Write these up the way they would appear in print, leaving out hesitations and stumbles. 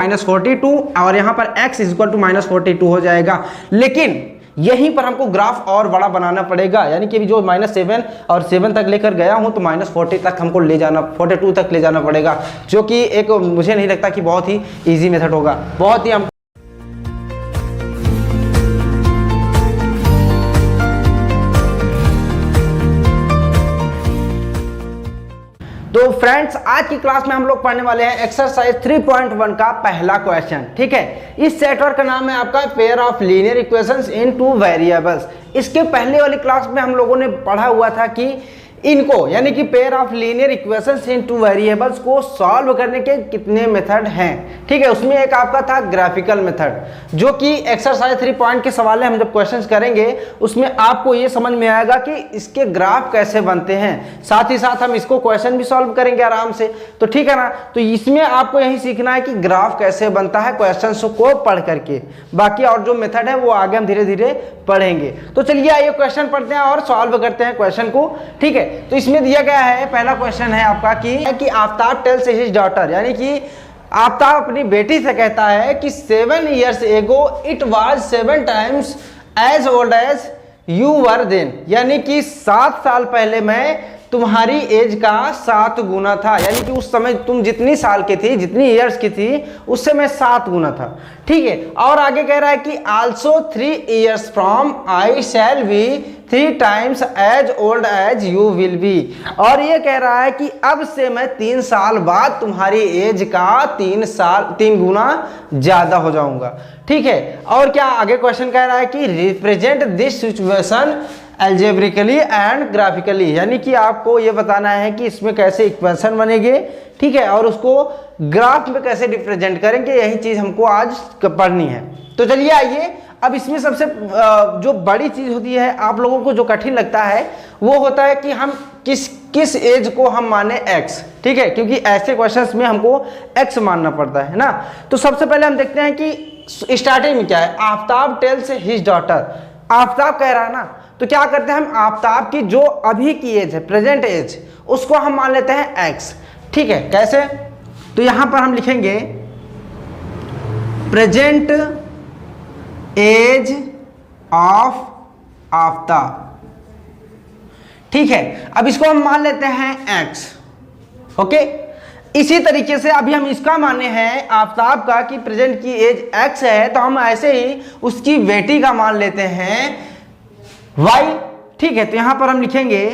-42 और यहाँ पर x इक्वल टू -42 हो जाएगा। लेकिन यहीं पर हमको ग्राफ और बड़ा बनाना पड़ेगा, यानी कि जो -7 और 7 तक लेकर गया हूँ तो -40 तक हमको ले जाना, 42 तक ले जाना पड़ेगा, जो कि एक मुझे नहीं लगता कि बहुत ही ईजी मेथड होगा, बहुत ही हम। तो फ्रेंड्स आज की क्लास में हम लोग पढ़ने वाले हैं एक्सरसाइज 3.1 का पहला क्वेश्चन। ठीक है, इस सेट वर्क का नाम है आपका pair of linear equations in two variables. इसके पहले वाली क्लास में हम लोगों ने पढ़ा हुआ था कि इनको यानी कि pair of linear equations in two variables को सॉल्व करने के कितने मेथड हैं। ठीक है, उसमें एक आपका था ग्राफिकल मेथड, जो कि एक्सरसाइज 3 पॉइंट के सवाल है, हम जब क्वेश्चंस करेंगे उसमें आपको ये समझ में आएगा कि इसके ग्राफ कैसे बनते हैं, साथ ही साथ हम इसको क्वेश्चन भी सॉल्व करेंगे आराम से। तो ठीक है ना, तो इसमें आपको यही सीखना है कि ग्राफ कैसे बनता है क्वेश्चन को पढ़ करके, बाकी और जो मेथड है वो आगे हम धीरे धीरे पढ़ेंगे। तो चलिए आइए क्वेश्चन पढ़ते हैं और सॉल्व करते हैं क्वेश्चन को। ठीक है, तो इसमें दिया गया है, पहला क्वेश्चन है आपका कि आफ्ताब टेल्स हिज डॉटर, यानी कि आफ्ताब अपनी बेटी से कहता है कि 7 years ago it was 7 times as old as you were then, यानी कि 7 साल पहले मैं तुम्हारी एज का 7 गुना था, यानी कि उस समय तुम जितनी साल की थी, जितनी ईयर्स की थी, उससे मैं 7 गुना था। ठीक है, और आगे कह रहा है कि also 3 years from I shall be 3 times as old as you will be, और ये कह रहा है कि अब से मैं 3 साल बाद तुम्हारी एज का 3 गुना ज्यादा हो जाऊंगा। ठीक है, और क्या आगे क्वेश्चन कह रहा है कि represent this situation algebraically and graphically, यानी कि आपको ये बताना है कि इसमें कैसे इक्वेशन बनेंगे। ठीक है, और उसको ग्राफ में कैसे रिप्रेजेंट करेंगे, यही चीज हमको आज पढ़नी है। तो चलिए आइए, अब इसमें सबसे जो बड़ी चीज होती है, आप लोगों को जो कठिन लगता है वो होता है कि हम किस एज को हम माने x। ठीक है, क्योंकि ऐसे क्वेश्चंस में हमको x मानना पड़ता है ना। तो सबसे पहले हम देखते हैं कि स्टार्टिंग में क्या है, Aftab tales his daughter, Aftab कह रहा है ना, तो क्या करते हैं हम आफ्ताब की जो अभी की एज है, प्रेजेंट एज, उसको हम मान लेते हैं x। ठीक है, कैसे, तो यहां पर हम लिखेंगे प्रेजेंट एज ऑफ आफ्ताब। ठीक है, अब इसको हम मान लेते हैं x। ओके, इसी तरीके से अभी हम इसका माने हैं आफ्ताब का कि प्रेजेंट की एज x है, तो हम ऐसे ही उसकी बेटी का मान लेते हैं y। ठीक है, तो यहां पर हम लिखेंगे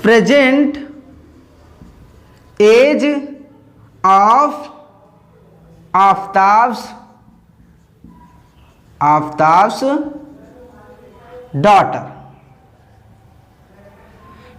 present age of Aftab's daughter.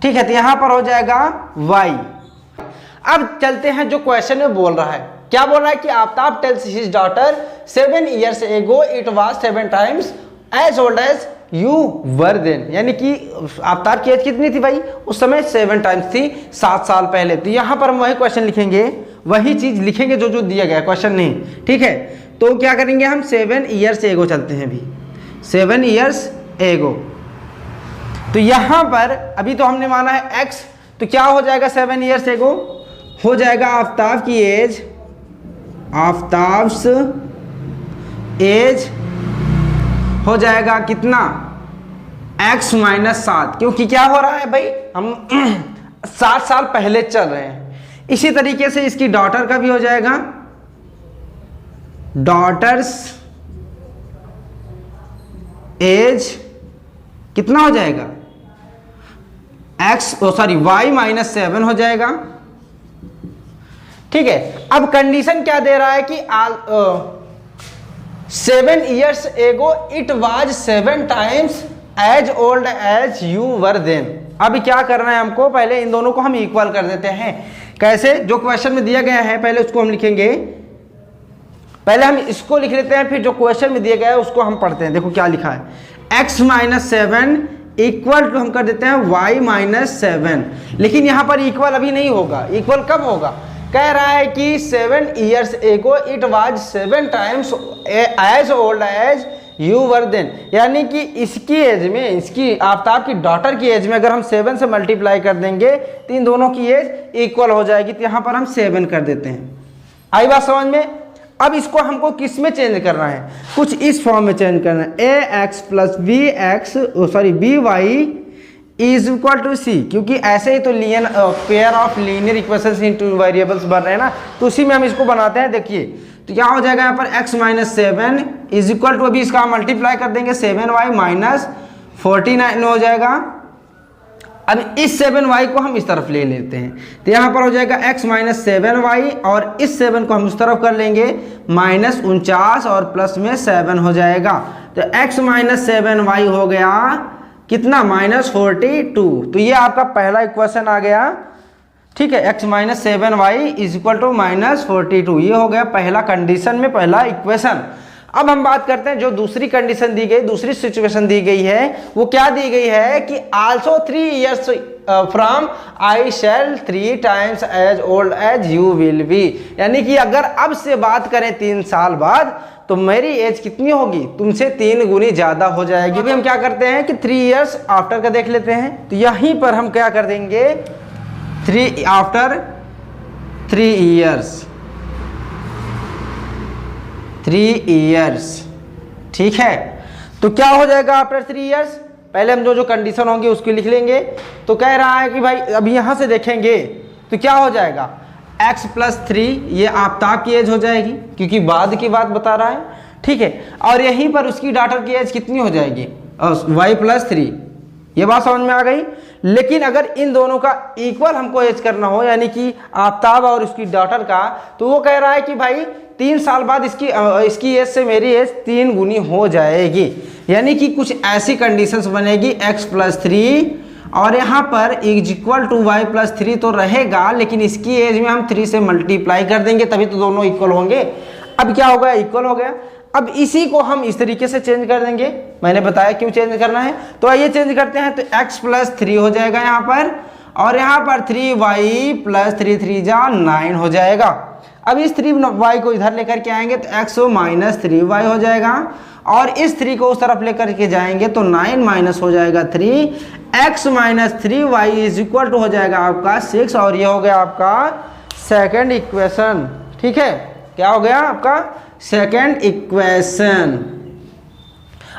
ठीक है, तो यहां पर हो जाएगा y। अब चलते हैं जो क्वेश्चन में बोल रहा है, क्या बोल रहा है कि Aftab tales his daughter 7 years ago it was 7 times as old as you were then, यानी कि आफ्ताब की एज कितनी थी भाई, उस समय 7 टाइम्स थी, 7 साल पहले। तो यहां पर हम वही क्वेश्चन लिखेंगे, वही चीज लिखेंगे जो दिया गया क्वेश्चन नहीं। ठीक है, तो क्या करेंगे हम 7 years ago चलते हैं, भी 7 years ago। तो यहां पर अभी तो हमने माना है x, तो क्या हो जाएगा 7 years ago, हो जाएगा आफ्ताब की एज, आफ्ताब्स एज हो जाएगा कितना, x - 7, क्योंकि क्या हो रहा है भाई, हम 7 साल पहले चल रहे हैं। इसी तरीके से इसकी डॉटर का भी हो जाएगा, डॉटर्स एज कितना हो जाएगा, y - 7 हो जाएगा। ठीक है, अब कंडीशन क्या दे रहा है कि 7 years ago it was 7 times as old as you were then। अभी क्या करना है हमको, पहले इन दोनों को हम इक्वल कर देते हैं। कैसे, जो क्वेश्चन में दिया गया है पहले उसको हम लिखेंगे, पहले हम इसको लिख लेते हैं, फिर जो क्वेश्चन में दिया गया है उसको हम पढ़ते हैं। देखो क्या लिखा है, x - 7 इक्वल टू हम कर देते हैं y - 7, लेकिन यहां पर इक्वल अभी नहीं होगा। इक्वल कब होगा, कह रहा है कि 7 years ago it was 7 times as old as you were then, यानी कि इसकी एज में, इसकी आफ्ताब की डॉटर की एज में अगर हम 7 से मल्टीप्लाई कर देंगे तो इन दोनों की एज इक्वल हो जाएगी। तो यहां पर हम 7 कर देते हैं। आई बात समझ में। अब इसको हमको किस में चेंज करना है, कुछ इस फॉर्म में चेंज करना है, a x plus b x sorry b y is equal to c, क्योंकि ऐसे ही तो pair of linear equations in two variables बन रहे हैं ना, तो उसी में हम इसको बनाते हैं। देखिए तो क्या हो जाएगा यहाँ पर x minus 7 is equal to, अभी इसका मल्टीप्लाई कर देंगे 7y माइनस 49 हो जाएगा। अब इस 7y को हम इस तरफ ले लेते हैं, तो यहाँ पर हो जाएगा x माइनस 7y और इस 7 को हम उस तरफ कर लेंगे माइनस 49 और प्लस में 7 हो जाएगा। तो x माइनस 7y हो गया कितना, माइनस 42। तो ये आपका पहला इक्वेशन आ गया, ठीक है, x minus 7y is equal to minus 42, ये हो गया पहला कंडीशन में पहला इक्वेशन। अब हम बात करते हैं जो दूसरी कंडीशन दी गई, दूसरी सिचुएशन दी गई है, वो क्या दी गई है कि also 3 years from I shall 3 times as old as you will be, यानी कि अगर अब से बात करें 3 साल बाद तो मेरी एज कितनी होगी, तुमसे 3 गुनी ज्यादा हो जाएगी। अभी हम क्या करते हैं कि 3 years आफ्टर का देख लेते हैं, तो यहीं पर हम क्या कर देंगे 3 आफ्टर 3 years 3 years, ठीक है। तो क्या हो जाएगा आफ्टर 3 years, पहले हम जो कंडीशन होंगे उसको लिख लेंगे। तो कह रहा है कि भाई अब यहां से देखेंगे तो क्या हो जाएगा x प्लस 3, ये आफ्ताब की एज हो जाएगी क्योंकि बाद की बात बता रहा है, ठीक है। और यहीं पर उसकी डॉटर की एज कितनी हो जाएगी, y प्लस 3, ये बात समझ में आ गई। लेकिन अगर इन दोनों का इक्वल हमको एज करना हो, यानी कि आफ्ताब और उसकी डॉटर का, तो वो कह रहा है कि भाई 3 साल बाद इसकी एज से मेरी एज 3 गुनी हो जाएगी, यानी कि कुछ ऐसी कंडीशंस बनेगी x प्लस 3 और यहाँ पर is equal to y plus 3 तो रहेगा, लेकिन इसकी एज में हम 3 से मल्टीप्लाई कर देंगे तभी तो दोनों इक्वल होंगे। अब क्या हो गया, इक्वल हो गया। अब इसी को हम इस तरीके से चेंज कर देंगे, मैंने बताया क्यों चेंज करना है। तो आइए चेंज करते हैं, तो x प्लस 3 हो जाएगा यहाँ पर, और यहाँ पर 3y प्लस 3 जा 9 हो जाएगा। अब इस 3y को इधर लेकर के आएंगे तो x माइनस 3y हो जाएगा, और इस 3 को उस तरफ लेकर के जाएंगे तो 9 माइनस हो जाएगा 3, x minus 3y is equal to हो जाएगा आपका 6, और ये हो गया आपका सेकेंड इक्वेशन, ठीक है। क्या हो गया आपका सेकेंड इक्वेशन।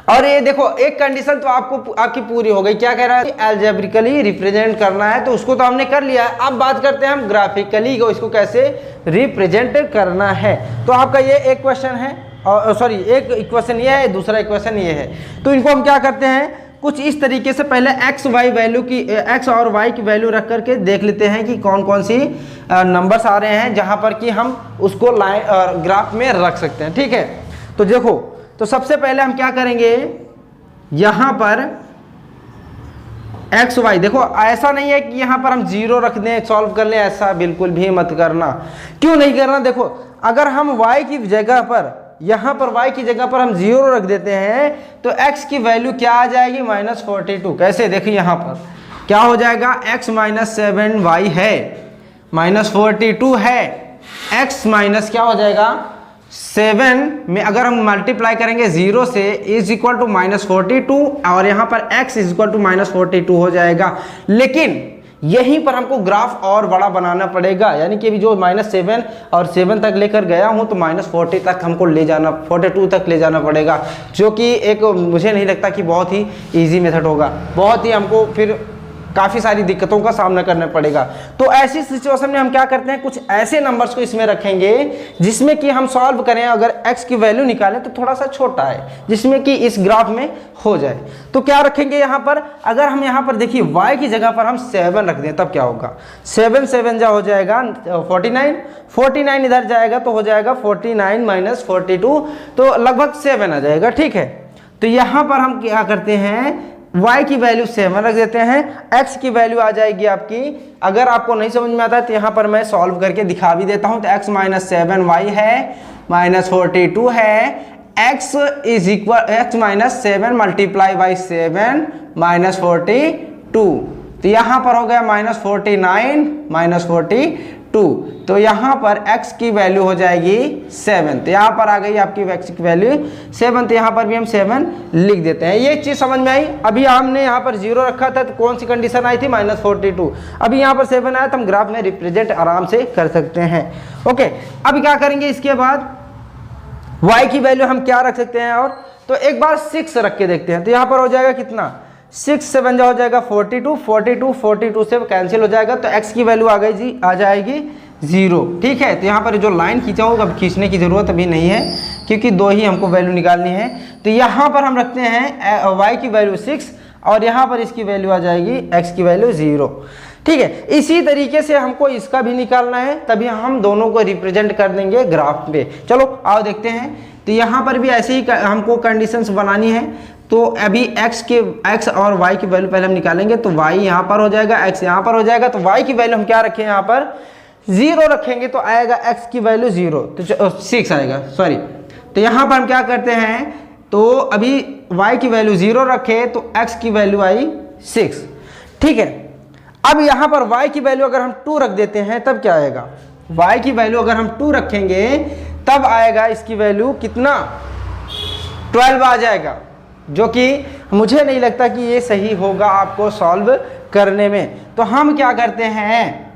और ये देखो एक कंडीशन तो आपकी पूरी हो गई, क्या कह रहा है, अलजेब्रिकली रिप्रेजेंट करना है, तो उसको तो हमने कर लिया है। अब बात करते हैं हम ग्राफिकली को, इसको कैसे रिप्रेजेंट करना है। तो आपका ये एक क्वेश्चन है, और सॉरी एक इक्वेशन ये है, दूसरा इक्वेशन ये है। तो इनको हम क्या करते हैं, कुछ इस तरीके से पहले x और y की वैल्यू रख करके देख लेते हैं कि कौन कौन सी नंबर्स आ रहे हैं जहां पर कि हम उसको लाइन ग्राफ में रख सकते हैं, ठीक है। तो देखो, तो सबसे पहले हम क्या करेंगे, यहां पर एक्स वाई, देखो ऐसा नहीं है कि यहां पर हम 0 रख दें सॉल्व कर लें, ऐसा बिल्कुल भी मत करना। क्यों नहीं करना, देखो अगर हम y की जगह पर, यहां पर y की जगह पर हम 0 रख देते हैं तो x की वैल्यू क्या आ जाएगी, माइनस 42। कैसे, देखिए यहां पर क्या हो जाएगा, x माइनस 7y है, माइनस 42 है, x माइनस क्या हो जाएगा 7 में अगर हम मल्टीप्लाई करेंगे 0 से इज इक्वल टू माइनस 42, और यहाँ पर x is equal to minus 42 हो जाएगा। लेकिन यहीं पर हमको ग्राफ और बड़ा बनाना पड़ेगा, यानी कि अभी जो माइनस 7 और 7 तक लेकर गया हूँ तो माइनस 40 तक हमको ले जाना, 42 तक ले जाना पड़ेगा, जो कि एक मुझे नहीं लगता कि बहुत ही ईजी मेथड होगा, बहुत ही हमको फिर काफ़ी सारी दिक्कतों का सामना करना पड़ेगा। तो ऐसी सिचुएशन में हम क्या करते हैं, कुछ ऐसे नंबर्स को इसमें रखेंगे जिसमें कि हम सॉल्व करें, अगर x की वैल्यू निकालें तो थोड़ा सा छोटा है, जिसमें कि इस ग्राफ में हो जाए। तो क्या रखेंगे यहाँ पर, अगर हम यहाँ पर देखिए y की जगह पर हम 7 रख दें तब क्या होगा, 7 7 जा हो जाएगा 49, 49 इधर जाएगा तो हो जाएगा 49 माइनस 42, तो लगभग 7 आ जाएगा, ठीक है। तो यहाँ पर हम क्या करते हैं, y की वैल्यू 7 रख देते हैं, x की वैल्यू आ जाएगी आपकी, अगर आपको नहीं समझ में आता है तो यहाँ पर मैं सॉल्व करके दिखा भी देता हूँ। तो x माइनस 7y है, माइनस 42 है, x is equal x minus 7 multiply by 7 minus 42, तो यहाँ पर हो गया माइनस 49 माइनस 42, तो यहाँ पर x की वैल्यू हो जाएगी 7, तो यहाँ पर आ गई आपकी x की वैल्यू 7, तो यहाँ पर भी हम 7 लिख देते हैं। ये चीज़ समझ में आई। अभी हमने यहाँ पर 0 रखा था तो कौन सी कंडीशन आई थी, माइनस 42, अभी यहाँ पर 7 आया तो हम ग्राफ में रिप्रेजेंट आराम से कर सकते हैं। ओके, अब क्या करेंगे, इसके बाद y की वैल्यू हम क्या रख सकते हैं, और तो एक बार 6 रख के देखते हैं। तो यहाँ पर हो जाएगा कितना, 6 से बन हो जाएगा 42, 42 42 से कैंसिल हो जाएगा, तो x की वैल्यू आ जाएगी 0। ठीक है, तो यहाँ पर जो लाइन खींचा होगा अब खींचने की जरूरत अभी नहीं है, क्योंकि 2 ही हमको वैल्यू निकालनी है। तो यहाँ पर हम रखते हैं y की वैल्यू 6 और यहाँ पर इसकी वैल्यू आ जाएगी x की वैल्यू 0। ठीक है, इसी तरीके से हमको इसका भी निकालना है, तभी हम दोनों को रिप्रेजेंट कर देंगे ग्राफ पे। चलो आओ देखते हैं। तो यहाँ पर भी ऐसे ही हमको कंडीशंस बनानी है। तो अभी x और y की वैल्यू पहले हम निकालेंगे। तो y यहाँ पर हो जाएगा, x यहाँ पर हो जाएगा। तो y की वैल्यू हम क्या रखें, यहाँ पर 0 रखेंगे, तो आएगा x की वैल्यू 0, तो 6 आएगा, सॉरी। तो यहाँ पर हम क्या करते हैं, तो अभी y की वैल्यू 0 रखे तो x की वैल्यू आई 6। ठीक है, अब यहाँ पर y की वैल्यू अगर हम 2 रख देते हैं तब क्या आएगा, y की वैल्यू अगर हम 2 रखेंगे तब आएगा इसकी वैल्यू कितना, 12 आ जाएगा, जो कि मुझे नहीं लगता कि ये सही होगा आपको सॉल्व करने में। तो हम क्या करते हैं,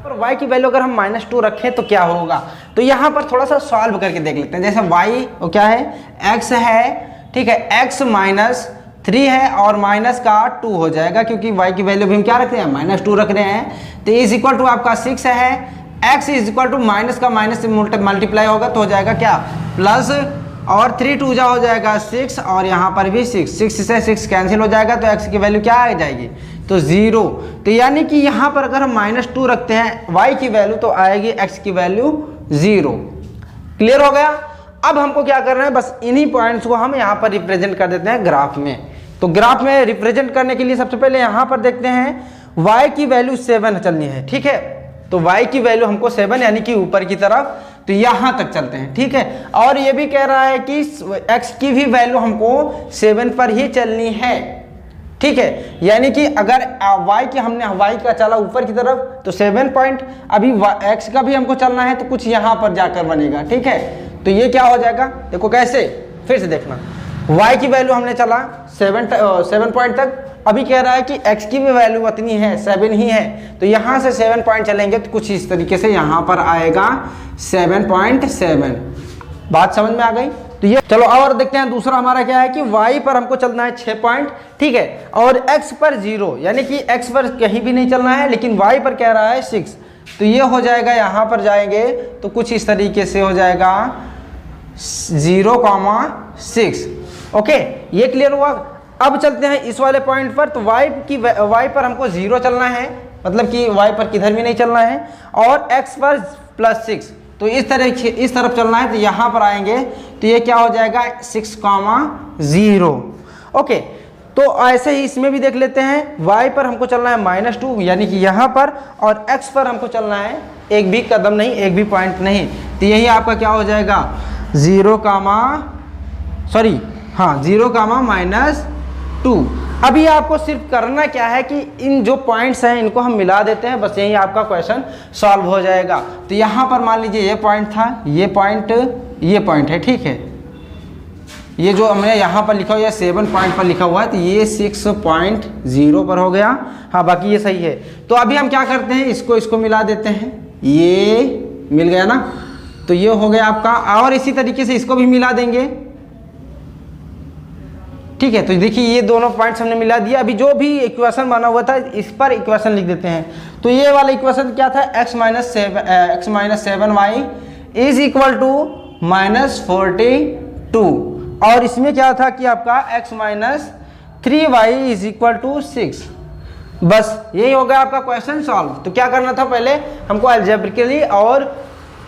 और y की वैल्यू अगर हम -2 रखें तो क्या होगा, तो यहाँ पर थोड़ा सा सॉल्व करके देख लेते हैं। जैसे y वो क्या है, x है, ठीक है, x -3 है और माइनस का 2 हो जाएगा, क्योंकि y की वैल्यू भी हम क्या रख रहे हैं, -2 रख रहे हैं। तो इज इक्वल टू आपका 6 है, x is equal to minus का माइनस से मल्टीप्लाई होगा तो हो जाएगा क्या, प्लस, और 3 2 हो जाएगा 6, और यहाँ पर भी 6 से 6 कैंसिल हो जाएगा, तो x की वैल्यू क्या आ जाएगी, तो 0। तो यानी कि यहाँ पर अगर हम -2 रखते हैं y की वैल्यू तो आएगी x की वैल्यू 0। क्लियर हो गया। अब हमको क्या करना है, बस इन्हीं पॉइंट्स को हम यहाँ पर रिप्रेजेंट कर देते हैं ग्राफ में। तो ग्राफ में रिप्रेजेंट करने के लिए सबसे पहले यहाँ पर देखते हैं y की वैल्यू 7 चलनी है। ठीक है, तो y की वैल्यू हमको 7 यानी कि ऊपर की तरफ, तो यहाँ तक चलते हैं। ठीक है, और ये भी कह रहा है कि x की भी वैल्यू हमको 7 पर ही चलनी है। ठीक है, यानी कि अगर y की हमने y का चला ऊपर की तरफ तो 7 पॉइंट, अभी x का भी हमको चलना है तो कुछ यहाँ पर जाकर बनेगा। ठीक है, तो ये क्या हो जाएगा, देखो कैसे, फिर से देखना, y की वैल्यू हमने चला 7 पॉइंट तक, अभी कह रहा है कि x की भी वैल्यू उतनी है, 7 ही है, तो यहाँ से 7 पॉइंट चलेंगे तो कुछ इस तरीके से यहाँ पर आएगा 7.7। बात समझ में आ गई। तो ये चलो और देखते हैं दूसरा हमारा क्या है कि y पर हमको चलना है 6 पॉइंट। ठीक है, और x पर 0, यानी कि x पर कहीं भी नहीं चलना है, लेकिन y पर कह रहा है 6, तो ये हो जाएगा, यहाँ पर जाएंगे तो कुछ इस तरीके से हो जाएगा 0,6। ओके, ये क्लियर हुआ। अब चलते हैं इस वाले पॉइंट पर। तो y पर हमको 0 चलना है, मतलब कि y पर किधर भी नहीं चलना है, और x पर +6, तो इस तरफ चलना है, तो यहाँ पर आएंगे तो ये क्या हो जाएगा 6,0। ओके, तो ऐसे ही इसमें भी देख लेते हैं, y पर हमको चलना है -2 यानी कि यहाँ पर, और x पर हमको चलना है एक भी कदम नहीं, एक भी पॉइंट नहीं, तो यही आपका क्या हो जाएगा 0,-2। अभी आपको सिर्फ करना क्या है कि इन जो पॉइंट्स हैं इनको हम मिला देते हैं, बस यही आपका क्वेश्चन सॉल्व हो जाएगा। तो यहाँ पर मान लीजिए ये पॉइंट था, ये पॉइंट है। ठीक है, ये जो हमने यहाँ पर लिखा हुआ है 7 पॉइंट पर लिखा हुआ है, तो ये 6.0 पर हो गया। हाँ, बाकी ये सही है। तो अभी हम क्या करते हैं, इसको मिला देते हैं, ये मिल गया ना, तो ये हो गया आपका, और इसी तरीके से इसको भी मिला देंगे। ठीक है, तो देखिए ये दोनों पॉइंट्स हमने मिला दिया। अभी जो भी इक्वेशन बना हुआ था इस पर इक्वेशन लिख देते हैं। तो ये वाला इक्वेशन क्या था, x - 7y is equal to -42, और इसमें क्या था कि आपका x - 3y is equal to 6। बस यही हो गया आपका क्वेश्चन सॉल्व। तो क्या करना था, पहले हमको अलजेब्रिकली और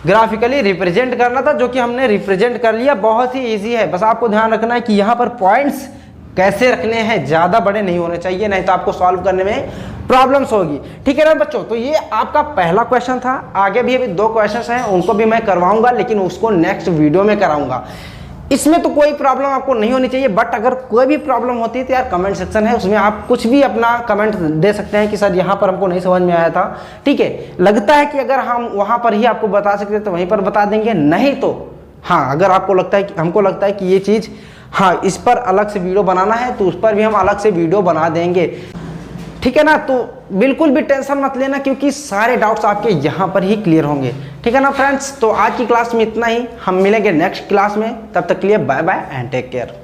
ग्राफिकली रिप्रेजेंट करना था, जो कि हमने रिप्रेजेंट कर लिया। बहुत ही इजी है, बस आपको ध्यान रखना है कि यहाँ पर पॉइंट्स कैसे रखने हैं, ज़्यादा बड़े नहीं होने चाहिए, नहीं तो आपको सॉल्व करने में प्रॉब्लम्स होगी। ठीक है ना बच्चों, तो ये आपका पहला क्वेश्चन था। आगे भी अभी 2 क्वेश्चंस हैं, उनको भी मैं करवाऊंगा, लेकिन उसको नेक्स्ट वीडियो में कराऊंगा। इसमें तो कोई प्रॉब्लम आपको नहीं होनी चाहिए, बट अगर कोई भी प्रॉब्लम होती है तो यार कमेंट सेक्शन है, उसमें आप कुछ भी अपना कमेंट दे सकते हैं कि सर यहाँ पर हमको नहीं समझ में आया था। ठीक है, लगता है कि अगर हम वहाँ पर ही आपको बता सकते हैं तो वहीं पर बता देंगे, नहीं तो हाँ, अगर आपको लगता है कि हमको लगता है कि ये चीज़ हाँ इस पर अलग से वीडियो बनाना है तो उस पर भी हम अलग से वीडियो बना देंगे। ठीक है ना, तो बिल्कुल भी टेंशन मत लेना, क्योंकि सारे डाउट्स आपके यहाँ पर ही क्लियर होंगे। ठीक है ना फ्रेंड्स, तो आज की क्लास में इतना ही, हम मिलेंगे नेक्स्ट क्लास में, तब तक के लिए bye bye and take care.